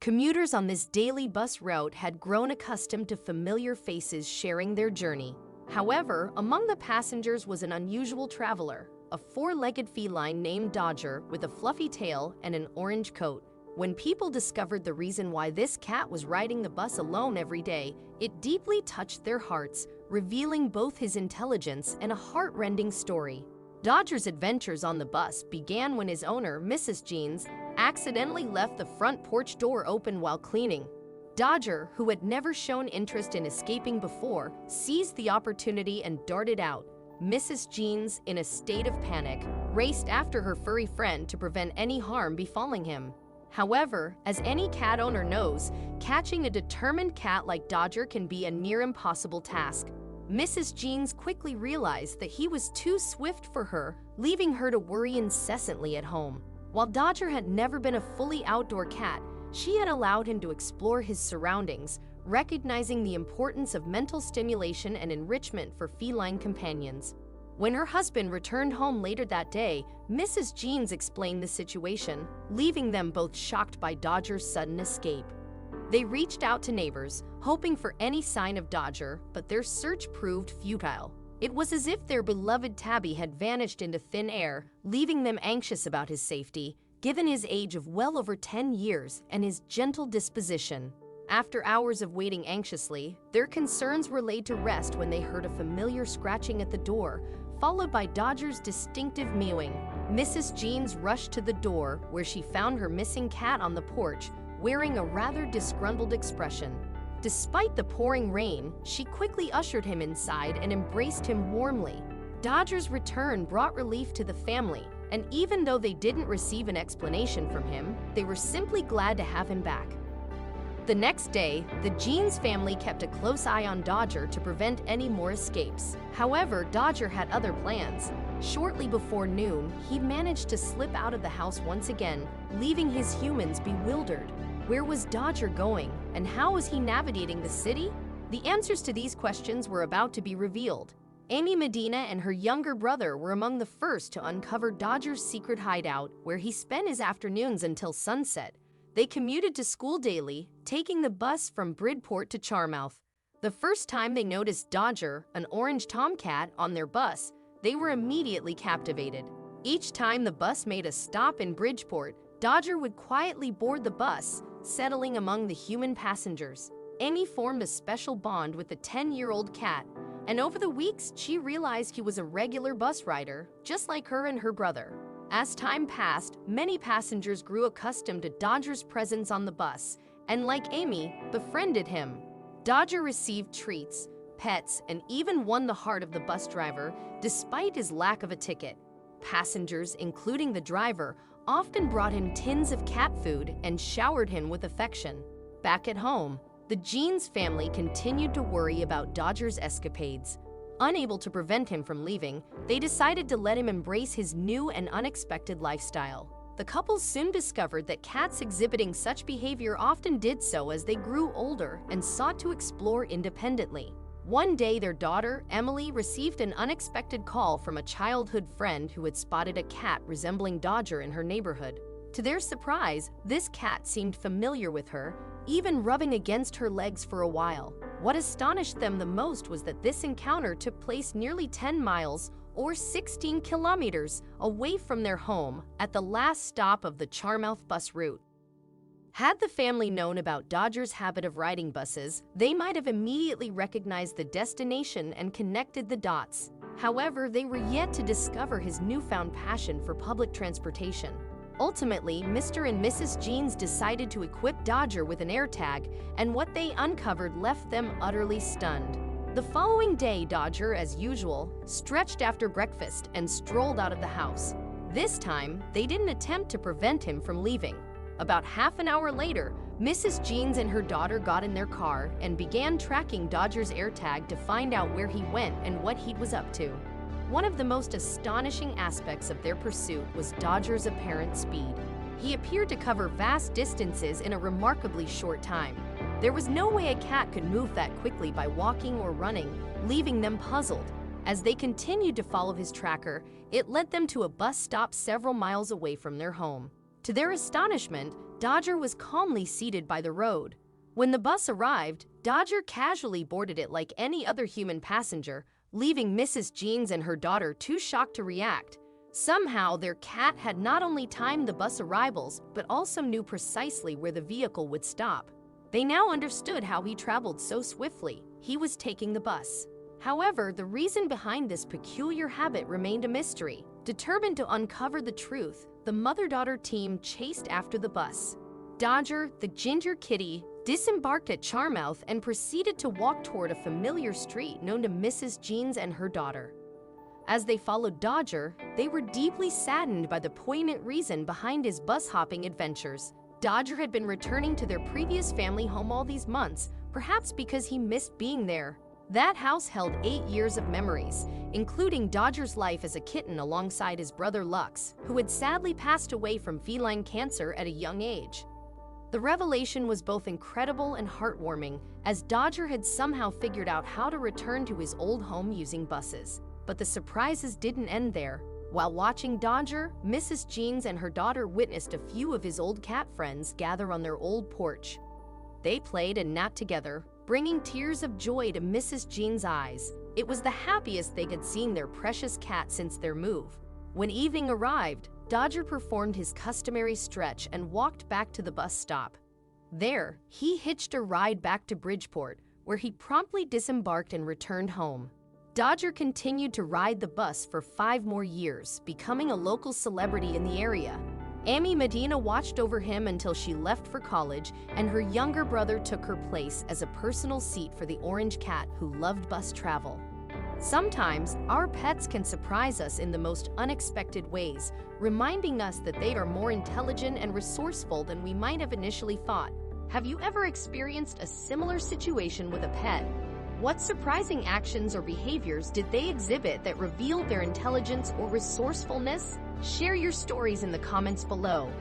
Commuters on this daily bus route had grown accustomed to familiar faces sharing their journey. However, among the passengers was an unusual traveler, a four-legged feline named Dodger with a fluffy tail and an orange coat. When people discovered the reason why this cat was riding the bus alone every day, it deeply touched their hearts, revealing both his intelligence and a heart-rending story. Dodger's adventures on the bus began when his owner, Mrs. Jeans, accidentally left the front porch door open while cleaning. Dodger, who had never shown interest in escaping before, seized the opportunity and darted out. Mrs. Jeans, in a state of panic, raced after her furry friend to prevent any harm befalling him. However, as any cat owner knows, catching a determined cat like Dodger can be a near impossible task. Mrs. Jeans quickly realized that he was too swift for her, leaving her to worry incessantly at home. While Dodger had never been a fully outdoor cat, she had allowed him to explore his surroundings, recognizing the importance of mental stimulation and enrichment for feline companions. When her husband returned home later that day, Mrs. Jeans explained the situation, leaving them both shocked by Dodger's sudden escape. They reached out to neighbors, hoping for any sign of Dodger, but their search proved futile. It was as if their beloved tabby had vanished into thin air, leaving them anxious about his safety, given his age of well over 10 years and his gentle disposition. After hours of waiting anxiously, their concerns were laid to rest when they heard a familiar scratching at the door, followed by Dodger's distinctive mewing. Mrs. Jeans rushed to the door, where she found her missing cat on the porch, wearing a rather disgruntled expression. Despite the pouring rain, she quickly ushered him inside and embraced him warmly. Dodger's return brought relief to the family, and even though they didn't receive an explanation from him, they were simply glad to have him back. The next day, the Jeans family kept a close eye on Dodger to prevent any more escapes. However, Dodger had other plans. Shortly before noon, he managed to slip out of the house once again, leaving his humans bewildered. Where was Dodger going, and how was he navigating the city? The answers to these questions were about to be revealed. Amy Medina and her younger brother were among the first to uncover Dodger's secret hideout, where he spent his afternoons until sunset. They commuted to school daily, taking the bus from Bridport to Charmouth. The first time they noticed Dodger, an orange tomcat, on their bus, they were immediately captivated. Each time the bus made a stop in Bridgeport, Dodger would quietly board the bus, settling among the human passengers. Amy formed a special bond with the 10-year-old cat, and over the weeks, she realized he was a regular bus rider, just like her and her brother. As time passed, many passengers grew accustomed to Dodger's presence on the bus, and like Amy, befriended him. Dodger received treats, pets, and even won the heart of the bus driver, despite his lack of a ticket. Passengers, including the driver, often brought him tins of cat food and showered him with affection. Back at home, the Jeans family continued to worry about Dodger's escapades. Unable to prevent him from leaving, they decided to let him embrace his new and unexpected lifestyle. The couple soon discovered that cats exhibiting such behavior often did so as they grew older and sought to explore independently. One day, their daughter, Emily, received an unexpected call from a childhood friend who had spotted a cat resembling Dodger in her neighborhood. To their surprise, this cat seemed familiar with her, even rubbing against her legs for a while. What astonished them the most was that this encounter took place nearly 10 miles, or 16 kilometers, away from their home, at the last stop of the Charmouth bus route. Had the family known about Dodger's habit of riding buses, they might have immediately recognized the destination and connected the dots. However, they were yet to discover his newfound passion for public transportation. Ultimately, Mr. and Mrs. Jeans decided to equip Dodger with an AirTag, and what they uncovered left them utterly stunned. The following day, Dodger, as usual, stretched after breakfast and strolled out of the house. This time, they didn't attempt to prevent him from leaving. About half an hour later, Mrs. Jeans and her daughter got in their car and began tracking Dodger's AirTag to find out where he went and what he was up to. One of the most astonishing aspects of their pursuit was Dodger's apparent speed. He appeared to cover vast distances in a remarkably short time. There was no way a cat could move that quickly by walking or running, leaving them puzzled. As they continued to follow his tracker, it led them to a bus stop several miles away from their home. To their astonishment, Dodger was calmly seated by the road. When the bus arrived, Dodger casually boarded it like any other human passenger, leaving Mrs. Jeans and her daughter too shocked to react. Somehow, their cat had not only timed the bus arrivals, but also knew precisely where the vehicle would stop. They now understood how he traveled so swiftly. He was taking the bus. However, the reason behind this peculiar habit remained a mystery. Determined to uncover the truth, the mother-daughter team chased after the bus. Dodger, the ginger kitty, disembarked at Charmouth and proceeded to walk toward a familiar street known to Mrs. Jeans and her daughter. As they followed Dodger, they were deeply saddened by the poignant reason behind his bus-hopping adventures. Dodger had been returning to their previous family home all these months, perhaps because he missed being there. That house held 8 years of memories, including Dodger's life as a kitten alongside his brother Lux, who had sadly passed away from feline cancer at a young age. The revelation was both incredible and heartwarming, as Dodger had somehow figured out how to return to his old home using buses. But the surprises didn't end there. While watching Dodger, Mrs. Jeans and her daughter witnessed a few of his old cat friends gather on their old porch. They played and napped together, bringing tears of joy to Mrs. Jean's eyes. It was the happiest they had seen their precious cat since their move. When evening arrived, Dodger performed his customary stretch and walked back to the bus stop. There, he hitched a ride back to Bridgeport, where he promptly disembarked and returned home. Dodger continued to ride the bus for 5 more years, becoming a local celebrity in the area. Amy Medina watched over him until she left for college, and her younger brother took her place as a personal seat for the orange cat who loved bus travel. Sometimes, our pets can surprise us in the most unexpected ways, reminding us that they are more intelligent and resourceful than we might have initially thought. Have you ever experienced a similar situation with a pet? What surprising actions or behaviors did they exhibit that revealed their intelligence or resourcefulness? Share your stories in the comments below.